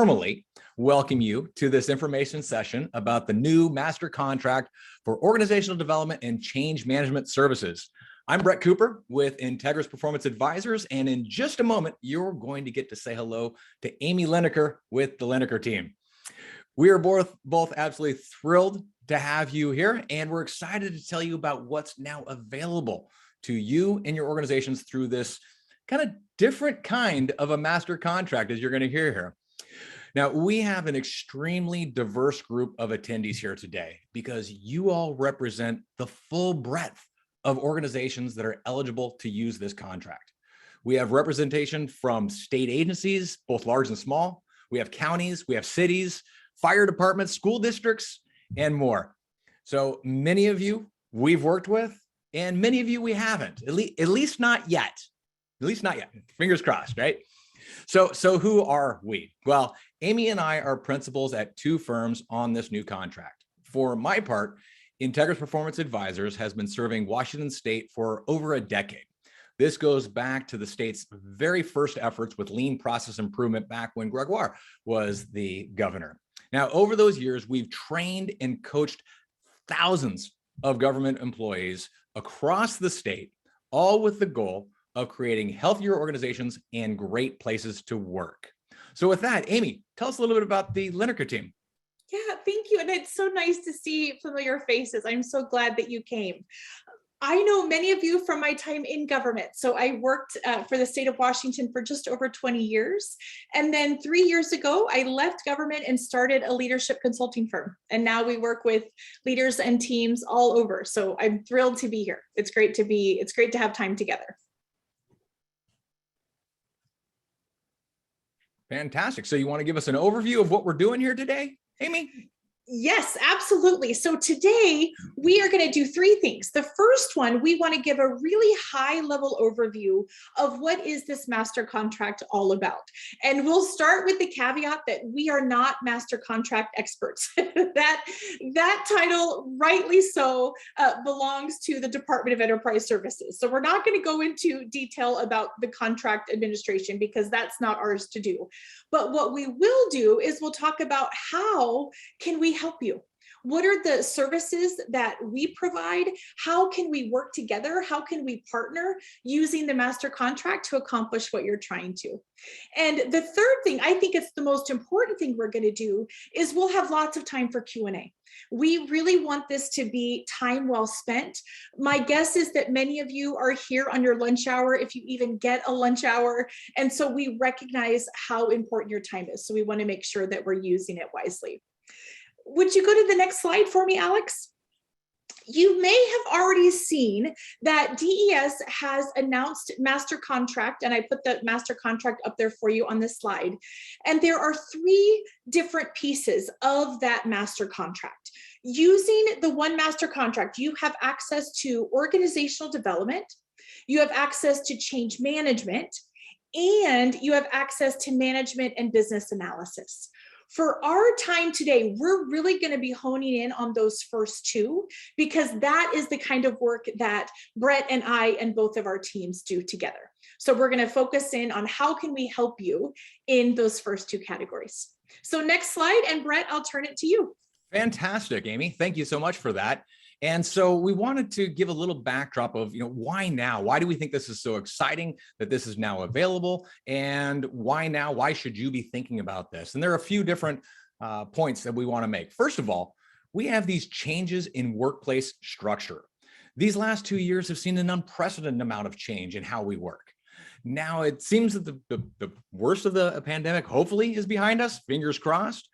formally welcome you to this information session about the new master contract for organizational development and change management services. I'm Brett Cooper with Integris Performance Advisors, and in just a moment, you're going to get to say hello to Amy Leneker with the Leneker team. We are both absolutely thrilled to have you here, and we're excited to tell you about what's now available to you and your organizations through this kind of different kind of a master contract, as you're going to hear here. Now, we have an extremely diverse group of attendees here today because you all represent the full breadth of organizations that are eligible to use this contract. We have representation from state agencies, both large and small. We have counties, we have cities, fire departments, school districts, and more. So many of you we've worked with, and many of you we haven't, at least not yet. At least not yet. Fingers crossed, right? So who are we? Well, Amy and I are principals at two firms on this new contract. For my part, Integris Performance Advisors has been serving Washington State for over a decade. This goes back to the state's very first efforts with lean process improvement back when Gregoire was the governor. Now, over those years, we've trained and coached thousands of government employees across the state, all with the goal of creating healthier organizations and great places to work. So with that, Amy, tell us a little bit about the Leneker team. Yeah, thank you. And it's so nice to see familiar faces. I'm so glad that you came. I know many of you from my time in government. So I worked for the state of Washington for just over 20 years. And then 3 years ago, I left government and started a leadership consulting firm. And now we work with leaders and teams all over. So I'm thrilled to be here. It's great to have time together. Fantastic. So you want to give us an overview of what we're doing here today, Amy? Yes, absolutely. So today we are going to do three things. The first one, we want to give a really high level overview of what is this master contract all about. And we'll start with the caveat that we are not master contract experts. that title, rightly so, belongs to the Department of Enterprise Services. So we're not going to go into detail about the contract administration because that's not ours to do. But what we will do is we'll talk about how can we help you? What are the services that we provide? How can we work together? How can we partner using the master contract to accomplish what you're trying to? And the third thing, I think it's the most important thing we're going to do, is we'll have lots of time for Q&A. We really want this to be time well spent. My guess is that many of you are here on your lunch hour, if you even get a lunch hour. And so we recognize how important your time is. So we want to make sure that we're using it wisely. Would you go to the next slide for me, Alex? You may have already seen that DES has announced master contract, and I put the master contract up there for you on this slide. And there are three different pieces of that master contract. Using the one master contract, you have access to organizational development, you have access to change management, and you have access to management and business analysis. For our time today, we're really going to be honing in on those first two because that is the kind of work that Brett and I and both of our teams do together. So we're going to focus in on how can we help you in those first two categories. So next slide, and Brett, I'll turn it to you. Fantastic, Amy. Thank you so much for that. And so we wanted to give a little backdrop of, why now? Why do we think this is so exciting that this is now available? And why now? Why should you be thinking about this? And there are a few different points that we want to make. First of all, we have these changes in workplace structure. These last 2 years have seen an unprecedented amount of change in how we work. Now, it seems that the worst of the pandemic hopefully is behind us, fingers crossed.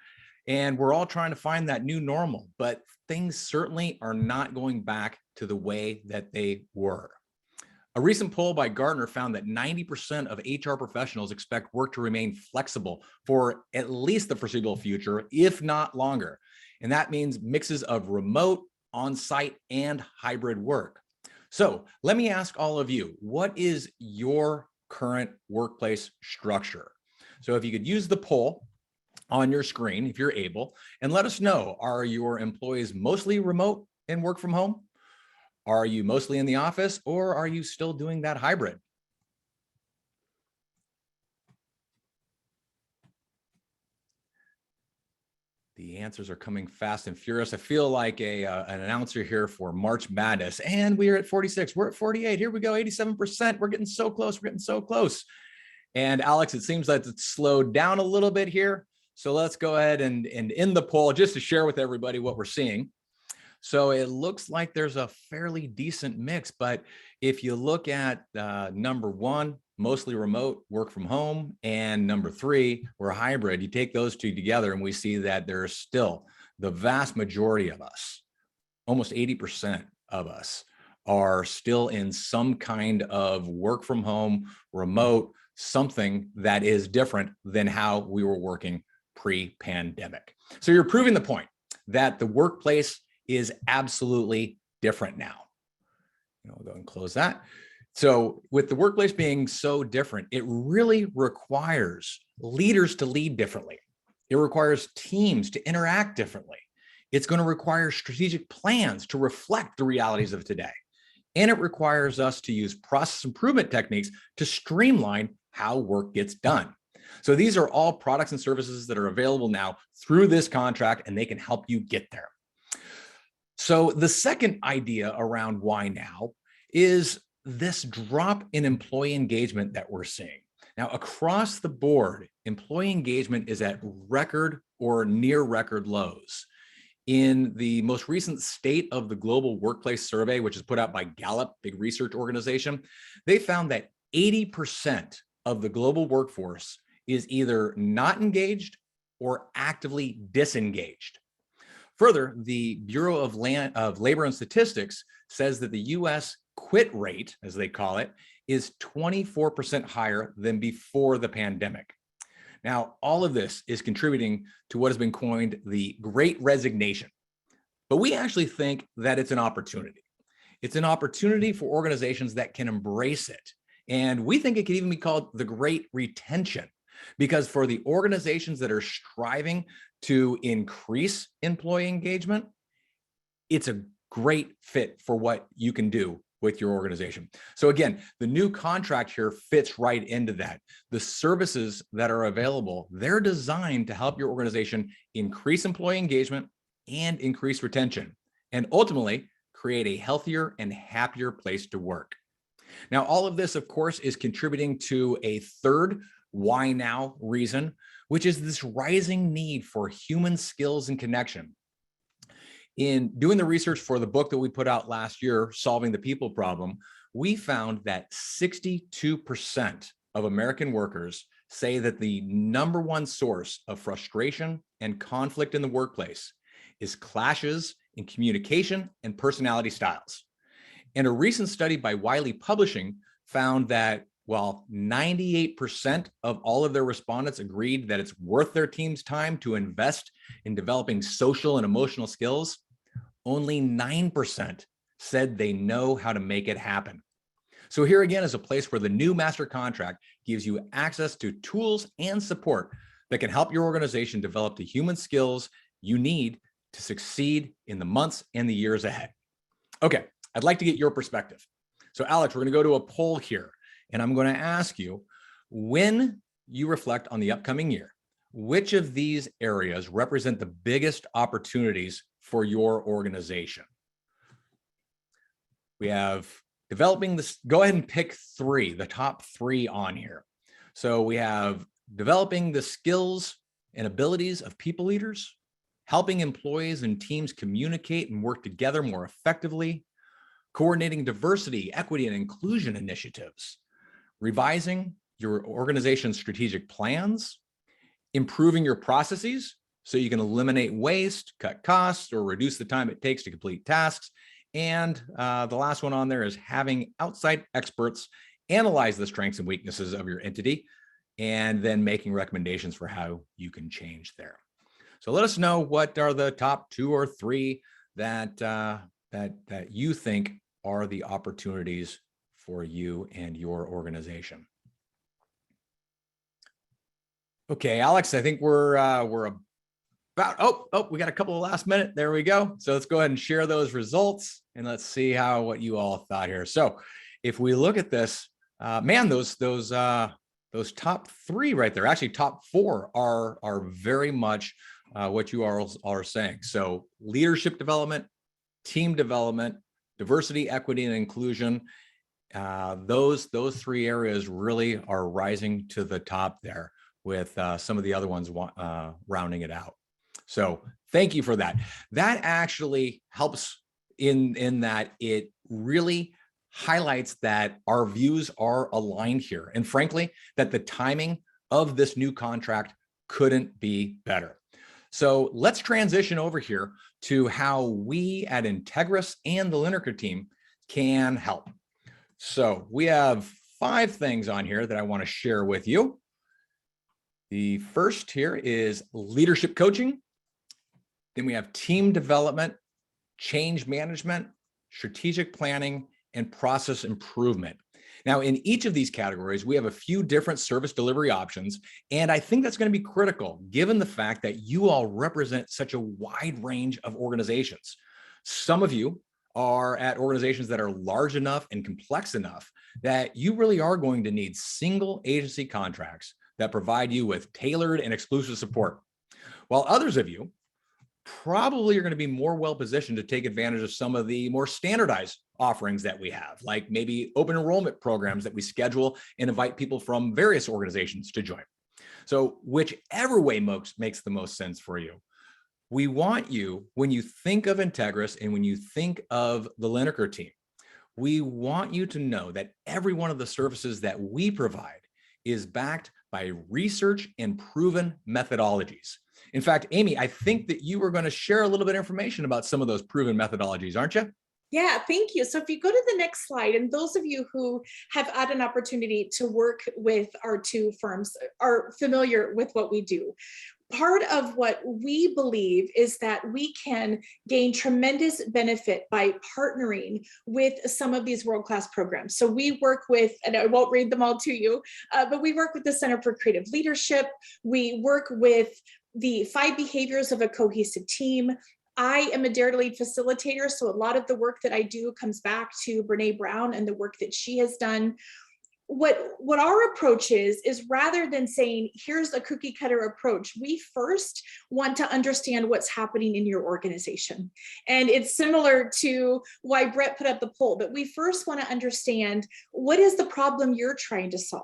And we're all trying to find that new normal, but things certainly are not going back to the way that they were. A recent poll by Gartner found that 90% of HR professionals expect work to remain flexible for at least the foreseeable future, if not longer. And that means mixes of remote, on-site, and hybrid work. So let me ask all of you, what is your current workplace structure? So if you could use the poll on your screen, if you're able, and let us know, are your employees mostly remote and work from home? Are you mostly in the office, or are you still doing that hybrid? The answers are coming fast and furious. I feel like an announcer here for March Madness, and we are at 46. We're at 48. Here we go, 87%. We're getting so close. We're getting so close. And Alex, it seems like it's slowed down a little bit here. So let's go ahead and end the poll just to share with everybody what we're seeing. So it looks like there's a fairly decent mix, but if you look at number one, mostly remote, work from home, and number three, we're hybrid, you take those two together and we see that there's still the vast majority of us, almost 80% of us, are still in some kind of work from home, remote, something that is different than how we were working pre-pandemic. So you're proving the point that the workplace is absolutely different now. I'll go and close that. So with the workplace being so different, it really requires leaders to lead differently. It requires teams to interact differently. It's going to require strategic plans to reflect the realities of today. And it requires us to use process improvement techniques to streamline how work gets done. So these are all products and services that are available now through this contract, and they can help you get there. So the second idea around why now is this drop in employee engagement that we're seeing. Now, across the board, employee engagement is at record or near record lows. In the most recent State of the Global Workplace Survey, which is put out by Gallup, big research organization, they found that 80% of the global workforce is either not engaged or actively disengaged. Further, the Bureau of Labor and Statistics says that the US quit rate, as they call it, is 24% higher than before the pandemic. Now, all of this is contributing to what has been coined the Great Resignation. But we actually think that it's an opportunity. It's an opportunity for organizations that can embrace it. And we think it could even be called the Great Retention, because for the organizations that are striving to increase employee engagement, it's a great fit for what you can do with your organization. So again, the new contract here fits right into that. The services that are available, they're designed to help your organization increase employee engagement and increase retention, and ultimately create a healthier and happier place to work. Now, all of this, of course, is contributing to a third why now reason, which is this rising need for human skills and connection. In doing the research for the book that we put out last year, Solving the People Problem, we found that 62% of American workers say that the number one source of frustration and conflict in the workplace is clashes in communication and personality styles. And a recent study by Wiley Publishing found that while 98% of all of their respondents agreed that it's worth their team's time to invest in developing social and emotional skills, only 9% said they know how to make it happen. So here again is a place where the new master contract gives you access to tools and support that can help your organization develop the human skills you need to succeed in the months and the years ahead. Okay, I'd like to get your perspective. So Alex, we're going to go to a poll here, and I'm going to ask you, when you reflect on the upcoming year, which of these areas represent the biggest opportunities for your organization? We have developing this, go ahead and pick three, the top three on here. So we have developing the skills and abilities of people leaders, helping employees and teams communicate and work together more effectively, coordinating diversity, equity, and inclusion initiatives, revising your organization's strategic plans, improving your processes so you can eliminate waste, cut costs, or reduce the time it takes to complete tasks. And the last one on there is having outside experts analyze the strengths and weaknesses of your entity, and then making recommendations for how you can change there. So let us know what are the top two or three that that you think are the opportunities for you and your organization. Okay, Alex, I think we're about, we got a couple of last minute. There we go. So let's go ahead and share those results and let's see what you all thought here. So if we look at this, man, those top three right there, actually top four are very much what you are saying. So leadership development, team development, diversity, equity, and inclusion. Those three areas really are rising to the top there, with some of the other ones rounding it out. So thank you for that. That actually helps in that it really highlights that our views are aligned here. And frankly, that the timing of this new contract couldn't be better. So let's transition over here to how we at Integris and the Leneker team can help. So we have 5 things on here that I want to share with you. The first here is leadership coaching. Then we have team development, change management, strategic planning, and process improvement. Now, in each of these categories, we have a few different service delivery options, and I think that's going to be critical given the fact that you all represent such a wide range of organizations. Some of you are at organizations that are large enough and complex enough that you really are going to need single agency contracts that provide you with tailored and exclusive support, while others of you probably are going to be more well-positioned to take advantage of some of the more standardized offerings that we have, like maybe open enrollment programs that we schedule and invite people from various organizations to join. So whichever way makes the most sense for you, we want you, when you think of Integris and when you think of the Leneker team, we want you to know that every one of the services that we provide is backed by research and proven methodologies. In fact, Amy, I think that you were going to share a little bit of information about some of those proven methodologies, aren't you? Yeah, thank you. So if you go to the next slide, and those of you who have had an opportunity to work with our 2 firms are familiar with what we do. Part of what we believe is that we can gain tremendous benefit by partnering with some of these world-class programs. So we work with, and I won't read them all to you, but we work with the Center for Creative Leadership. We work with the 5 behaviors of a cohesive team. I am a Dare to Lead facilitator, so a lot of the work that I do comes back to Brene Brown and the work that she has done. What our approach is rather than saying, here's a cookie cutter approach, we first want to understand what's happening in your organization. And it's similar to why Brett put up the poll, but we first want to understand, what is the problem you're trying to solve?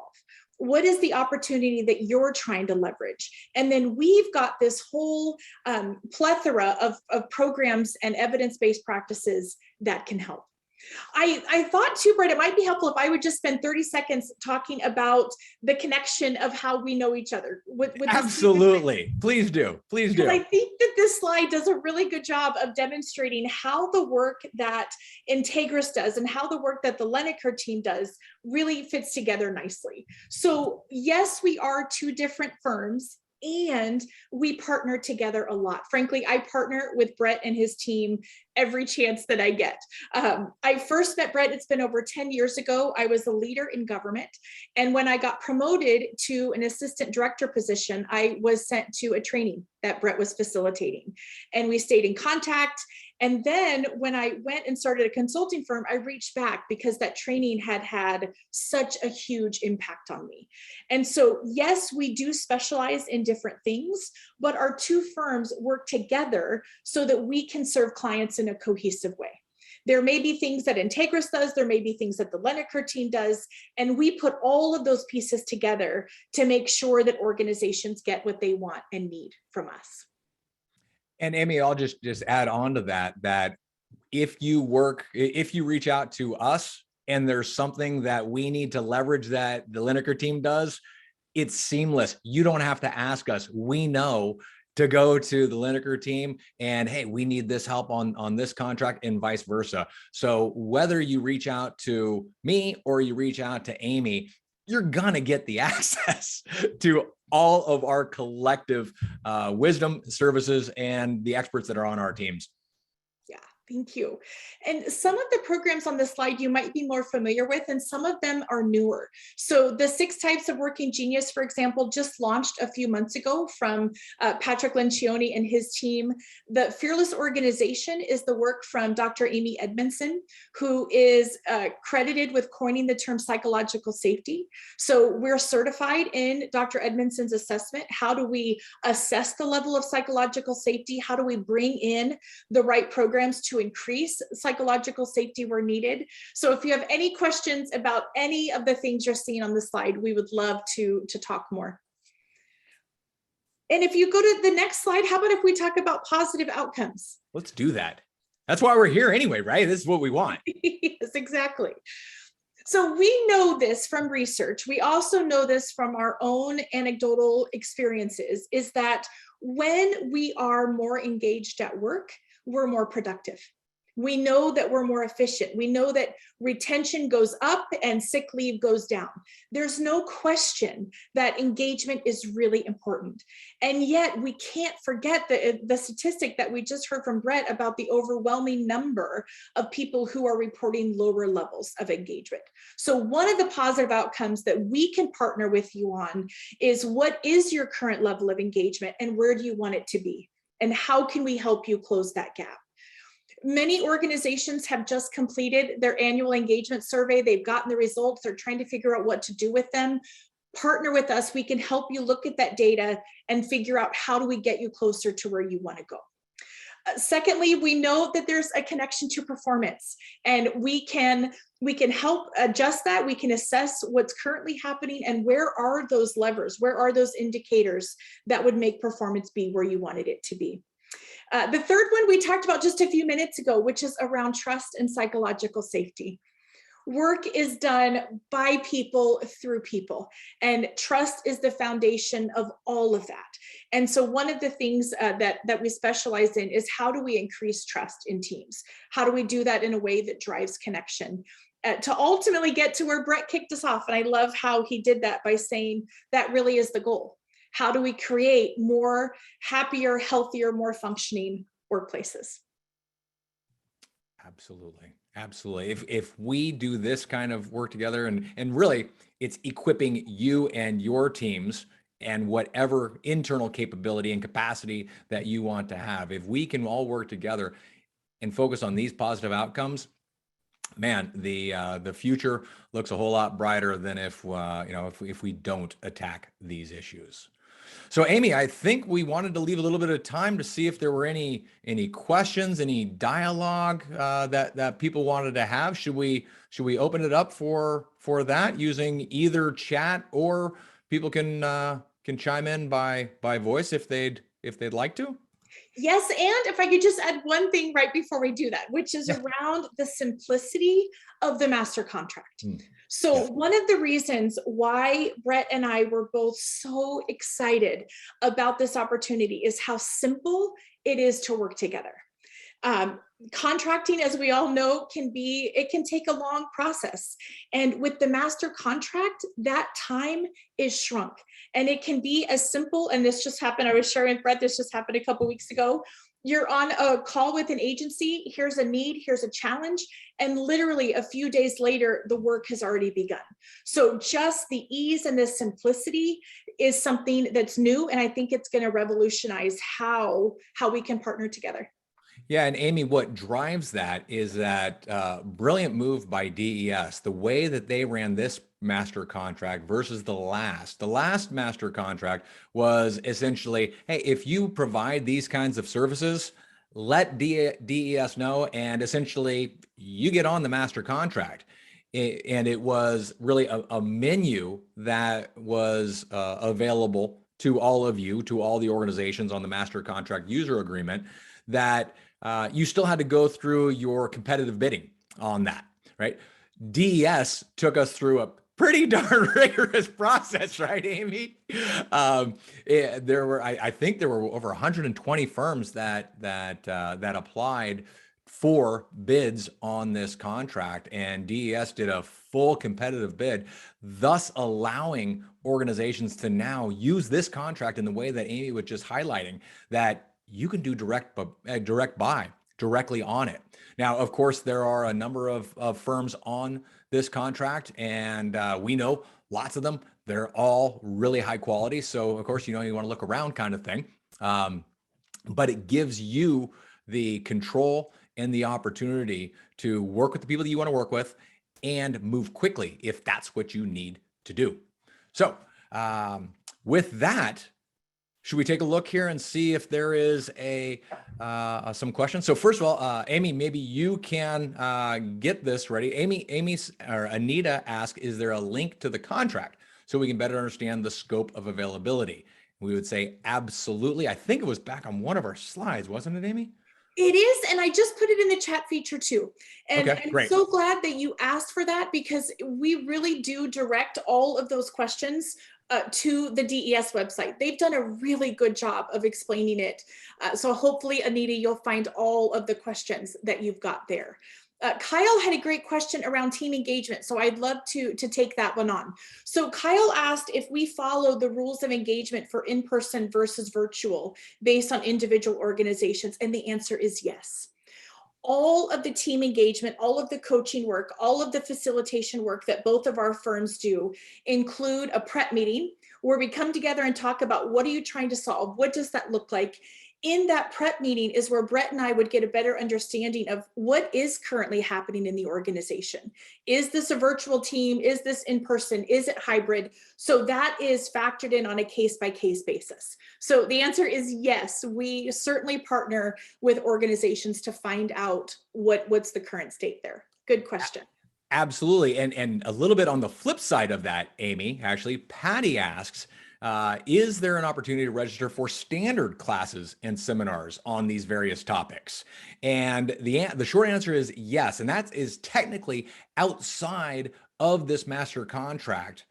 What is the opportunity that you're trying to leverage? And then we've got this whole plethora of programs and evidence-based practices that can help. I thought too, Brett, it might be helpful if I would just spend 30 seconds talking about the connection of how we know each other. Absolutely. Please do. Please do. I think that this slide does a really good job of demonstrating how the work that Integris does and how the work that the Leneker team does really fits together nicely. So yes, we are 2 different firms, and we partner together a lot. Frankly, I partner with Brett and his team every chance that I get. I first met Brett, it's been over 10 years ago. I was a leader in government. And when I got promoted to an assistant director position, I was sent to a training that Brett was facilitating. And we stayed in contact. And then when I went and started a consulting firm, I reached back because that training had such a huge impact on me. And so, yes, we do specialize in different things, but our 2 firms work together so that we can serve clients in a cohesive way. There may be things that Integris does, there may be things that the Leneker team does, and we put all of those pieces together to make sure that organizations get what they want and need from us. And Amy, I'll just add on to that if you reach out to us and there's something that we need to leverage that the Leneker team does, it's seamless. You don't have to ask us. We know to go to the Leneker team and, hey, we need this help on this contract, and vice versa. So whether you reach out to me or you reach out to Amy, you're gonna get the access to all of our collective wisdom, services, and the experts that are on our teams. Yeah, Thank you. And some of the programs on the slide you might be more familiar with, and some of them are newer. So the 6 Types of Working Genius, for example, just launched a few months ago from Patrick Lencioni and his team. The Fearless Organization is the work from Dr. Amy Edmondson, who is credited with coining the term psychological safety. So we're certified in Dr. Edmondson's assessment. How do we assess the level of psychological safety? How do we bring in the right programs to increase psychological safety where needed? So if you have any questions about any of the things you're seeing on the slide, we would love to talk more. And if you go to the next slide, how about if we talk about positive outcomes? Let's do that. That's why we're here anyway, right? This is what we want. Yes, exactly. So we know this from research. We also know this from our own anecdotal experiences, is that when we are more engaged at work, we're more productive. We know that we're more efficient. We know that retention goes up and sick leave goes down. There's no question that engagement is really important. And yet we can't forget the statistic that we just heard from Brett about the overwhelming number of people who are reporting lower levels of engagement. So one of the positive outcomes that we can partner with you on is, what is your current level of engagement and where do you want it to be? And how can we help you close that gap? Many organizations have just completed their annual engagement survey. They've gotten the results. They're trying to figure out what to do with them. Partner with us. We can help you look at that data and figure out how do we get you closer to where you want to go. Secondly, we know that there's a connection to performance, and we can help adjust that. We can assess what's currently happening and where are those levers, where are those indicators that would make performance be where you wanted it to be. The third one we talked about just a few minutes ago, which is around trust and psychological safety. Work is done by people through people, and trust is the foundation of all of that. And so one of the things that we specialize in is, how do we increase trust in teams? How do we do that in a way that drives connection? To ultimately get to where Brett kicked us off. And I love how he did that by saying that really is the goal. How do we create more happier, healthier, more functioning workplaces? Absolutely. Absolutely. If we do this kind of work together, and really it's equipping you and your teams and whatever internal capability and capacity that you want to have, if we can all work together and focus on these positive outcomes, man, the future looks a whole lot brighter than if we don't attack these issues. So Amy, I think we wanted to leave a little bit of time to see if there were any questions, any dialogue that people wanted to have. Should we open it up for that using either chat, or people can chime in by voice if they'd like to? Yes, and if I could just add one thing right before we do that, which is around the simplicity of the master contract. So one of the reasons why Brett and I were both so excited about this opportunity is how simple it is to work together. Contracting, as we all know, can take a long process. And with the master contract, that time is shrunk. And it can be as simple, and this just happened, I was sharing with Brett, this just happened a couple of weeks ago. You're on a call with an agency, here's a need, here's a challenge, and literally a few days later, the work has already begun. So just the ease and the simplicity is something that's new, and I think it's going to revolutionize how we can partner together. Yeah, and Amy, what drives that is that brilliant move by DES, the way that they ran this master contract versus the last. The last master contract was essentially, hey, if you provide these kinds of services, let DES know, and essentially you get on the master contract. And it was really a menu that was available to all of you, to all the organizations on the master contract user agreement, that you still had to go through your competitive bidding on that, right? DES took us through a pretty darn rigorous process, right, Amy? I think there were over 120 firms that applied for bids on this contract, and DES did a full competitive bid, thus allowing organizations to now use this contract in the way that Amy was just highlighting, that you can do direct buy directly on it. Now, of course, there are a number of firms on this contract, and we know lots of them. They're all really high quality. So, of course, you want to look around kind of thing. But it gives you the control and the opportunity to work with the people that you want to work with and move quickly if that's what you need to do. So, with that, should we take a look here and see if there is some questions? So first of all, Amy, maybe you can get this ready. Amy or Anita asked, is there a link to the contract so we can better understand the scope of availability? We would say absolutely. I think it was back on one of our slides, wasn't it, Amy? It is, and I just put it in the chat feature too. And Okay, I'm great. so glad that you asked for that, because we really do direct all of those questions to the DES website. They've done a really good job of explaining it. So hopefully, Anita, you'll find all of the questions that you've got there. Kyle had a great question around team engagement, so I'd love to take that one on. So Kyle asked if we follow the rules of engagement for in-person versus virtual based on individual organizations, and the answer is yes. All of the team engagement, all of the coaching work, all of the facilitation work that both of our firms do include a prep meeting where we come together and talk about what are you trying to solve? What does that look like? In that prep meeting is where Brett and I would get a better understanding of what is currently happening in the organization. Is this a virtual team? Is this in person? Is it hybrid? So that is factored in on a case-by-case basis. So the answer is yes, we certainly partner with organizations to find out what's the current state there. Good question. Absolutely. And a little bit on the flip side of that, Amy, actually, Patty asks, is there an opportunity to register for standard classes and seminars on these various topics? And the short answer is yes. And that is technically outside of this master contract,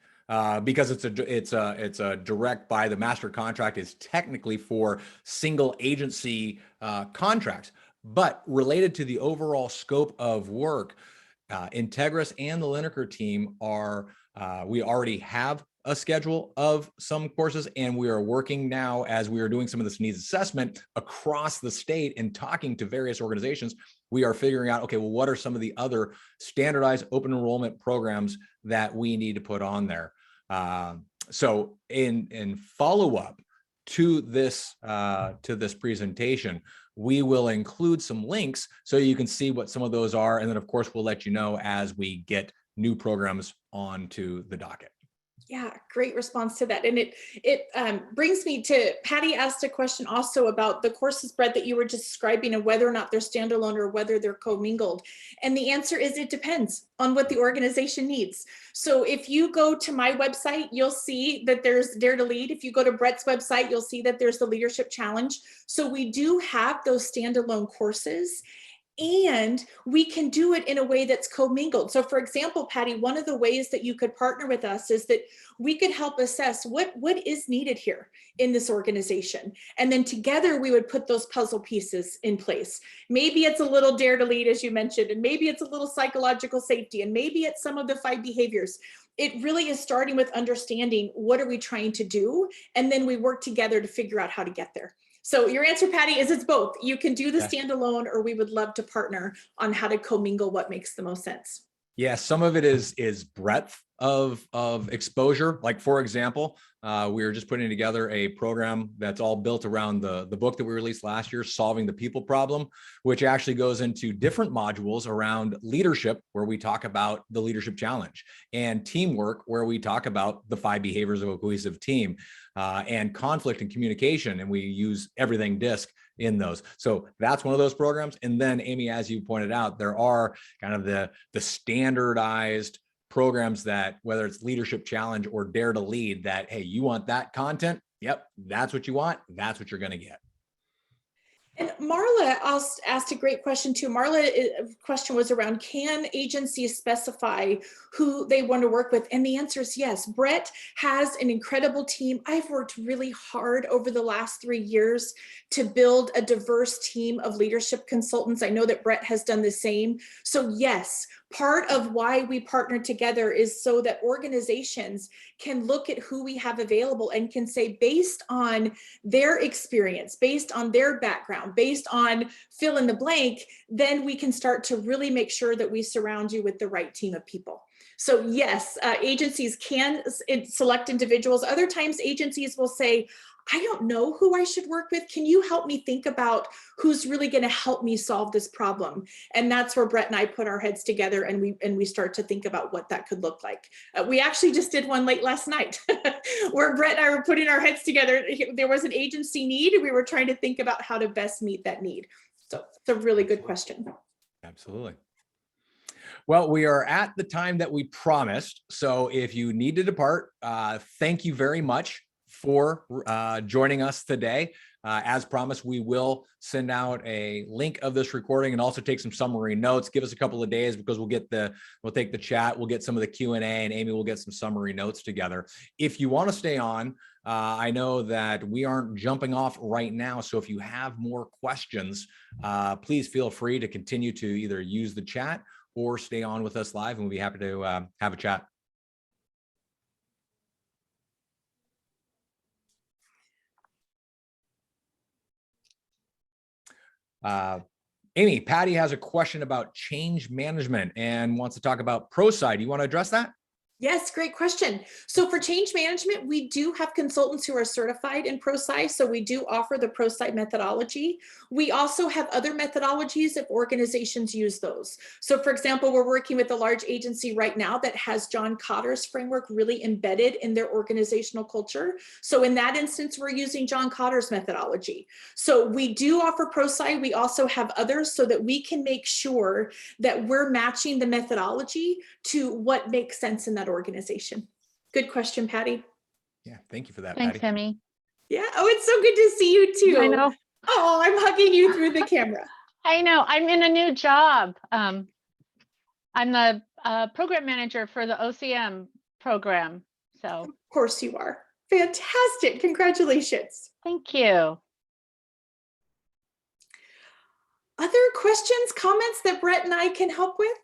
because it's a direct by the master contract is technically for single agency contracts, but related to the overall scope of work. Integris and the Leneker team we already have a schedule of some courses, and we are working now as we are doing some of this needs assessment across the state and talking to various organizations. We are figuring out, okay, well, what are some of the other standardized open enrollment programs that we need to put on there? So in follow-up to this presentation, we will include some links so you can see what some of those are. And then of course, we'll let you know as we get new programs onto the docket. Yeah, great response to that. And it brings me to, Patty asked a question also about the courses, Brett, that you were describing and whether or not they're standalone or whether they're commingled. And the answer is it depends on what the organization needs. So if you go to my website, you'll see that there's Dare to Lead. If you go to Brett's website, you'll see that there's the Leadership Challenge. So we do have those standalone courses. And we can do it in a way that's commingled. So for example, Patty, one of the ways that you could partner with us is that we could help assess what is needed here in this organization. And then together we would put those puzzle pieces in place. Maybe it's a little Dare to Lead, as you mentioned, and maybe it's a little psychological safety, and maybe it's some of the 5 behaviors. It really is starting with understanding what are we trying to do, and then we work together to figure out how to get there. So your answer, Patty, is it's both. You can do the standalone, or we would love to partner on how to commingle what makes the most sense. Yeah, some of it is breadth of exposure. Like for example, we were just putting together a program that's all built around the book that we released last year, Solving the People Problem, which actually goes into different modules around leadership, where we talk about the leadership challenge, and teamwork, where we talk about the 5 behaviors of a cohesive team, and conflict and communication, and we use everything DISC in those. So that's one of those programs. And then Amy, as you pointed out, there are kind of the standardized programs that, whether it's Leadership Challenge or Dare to Lead, that, hey, you want that content? Yep, that's what you want. That's what you're going to get. And Marla asked a great question too. Marla's question was around, can agencies specify who they want to work with? And the answer is yes. Brett has an incredible team. I've worked really hard over the last 3 years to build a diverse team of leadership consultants. I know that Brett has done the same. So yes, part of why we partner together is so that organizations can look at who we have available and can say, based on their experience, based on their background, background, based on fill in the blank, then we can start to really make sure that we surround you with the right team of people. So yes, agencies can select individuals. Other times agencies will say, I don't know who I should work with. Can you help me think about who's really going to help me solve this problem? And that's where Brett and I put our heads together, and we start to think about what that could look like. We actually just did one late last night where Brett and I were putting our heads together. There was an agency need, and we were trying to think about how to best meet that need. So it's a really good question. Absolutely. Well, we are at the time that we promised. So if you need to depart, thank you very much for joining us today. As promised, we will send out a link of this recording and also take some summary notes. Give us a couple of days because we'll take the chat, we'll get some of the Q&A, and Amy will get some summary notes together. If you want to stay on, I know that we aren't jumping off right now. So if you have more questions, please feel free to continue to either use the chat or stay on with us live, and we'll be happy to have a chat. Amy, Patty has a question about change management and wants to talk about ProSci. Do you want to address that? Yes, great question. So for change management, we do have consultants who are certified in ProSci. So we do offer the ProSci methodology. We also have other methodologies if organizations use those. So for example, we're working with a large agency right now that has John Kotter's framework really embedded in their organizational culture. So in that instance, we're using John Kotter's methodology. So we do offer ProSci. We also have others so that we can make sure that we're matching the methodology to what makes sense in that organization. Good question, Patty. Yeah, thank you for that, Thanks, Patty. Emmy. Yeah. Oh, it's so good to see you too. I know. Oh, I'm hugging you through the camera. I know. I'm in a new job. I'm the program manager for the OCM program. So, Of course you are. Fantastic. Congratulations. thank you. Other questions, comments that Brett and I can help with?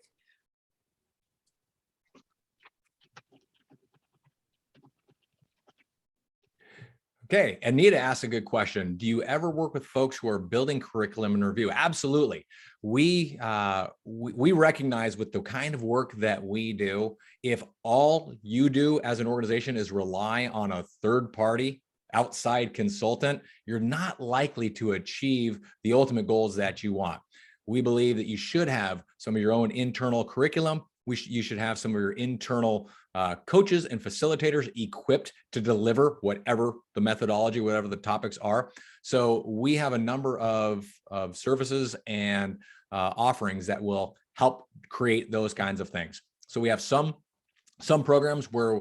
Okay, Anita asked a good question. Do you ever work with folks who are building curriculum and review? Absolutely. We recognize with the kind of work that we do, if all you do as an organization is rely on a third party outside consultant, you're not likely to achieve the ultimate goals that you want. We believe that you should have some of your own internal curriculum. You should have some of your internal coaches and facilitators equipped to deliver whatever the methodology, whatever the topics are. So we have a number of services and offerings that will help create those kinds of things. So we have some programs where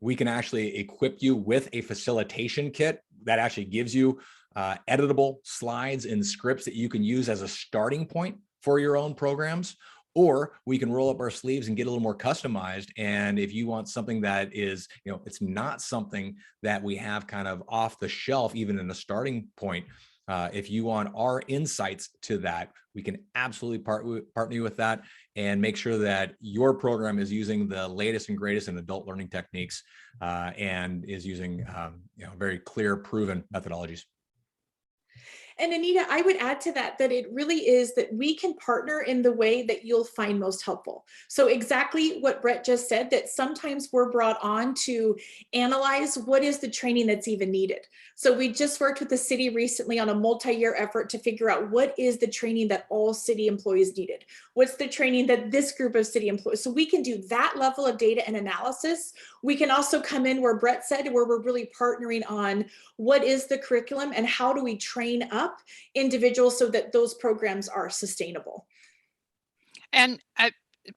we can actually equip you with a facilitation kit that actually gives you editable slides and scripts that you can use as a starting point for your own programs. Or we can roll up our sleeves and get a little more customized. And if you want something that is, it's not something that we have kind of off the shelf, even in the starting point, if you want our insights to that, we can absolutely partner you with that and make sure that your program is using the latest and greatest in adult learning techniques and is using very clear, proven methodologies. And Anita, I would add to that it really is that we can partner in the way that you'll find most helpful. So exactly what Brett just said, that sometimes we're brought on to analyze what is the training that's even needed. So we just worked with the city recently on a multi-year effort to figure out what is the training that all city employees needed. What's the training that this group of city employees, so we can do that level of data and analysis. We can also come in where Brett said, where we're really partnering on what is the curriculum and how do we train up individuals so that those programs are sustainable. And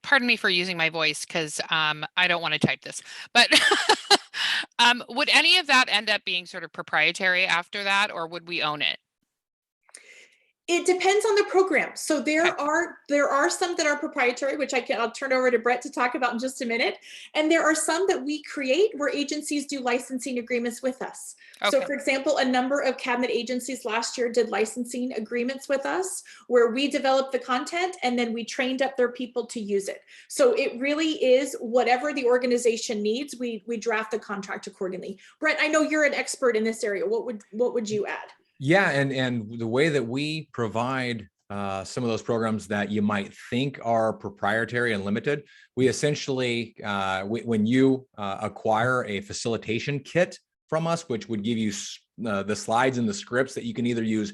pardon me for using my voice because I don't want to type this, but would any of that end up being sort of proprietary after that, or would we own it? It depends on the program. So there are some that are proprietary, which I'll turn over to Brett to talk about in just a minute. And there are some that we create where agencies do licensing agreements with us. Okay. So for example, a number of cabinet agencies last year did licensing agreements with us where we developed the content and then we trained up their people to use it. So it really is whatever the organization needs, we draft the contract accordingly. Brett, I know you're an expert in this area. What would you add? Yeah, and the way that we provide some of those programs that you might think are proprietary and limited, we essentially, when you acquire a facilitation kit from us, which would give you the slides and the scripts that you can either use,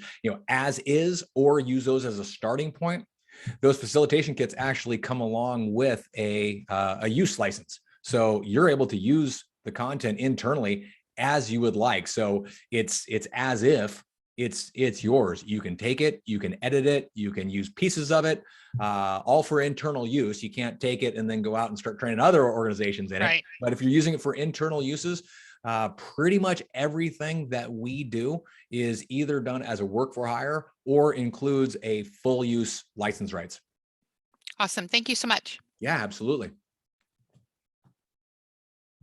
as is, or use those as a starting point. Those facilitation kits actually come along with a use license, so you're able to use the content internally as you would like. So it's as if it's yours. You can take it, you can edit it, you can use pieces of it, all for internal use. You can't take it and then go out and start training other organizations in it. Right. But if you're using it for internal uses, pretty much everything that we do is either done as a work for hire or includes a full use license rights. Awesome. Thank you so much. Yeah, absolutely.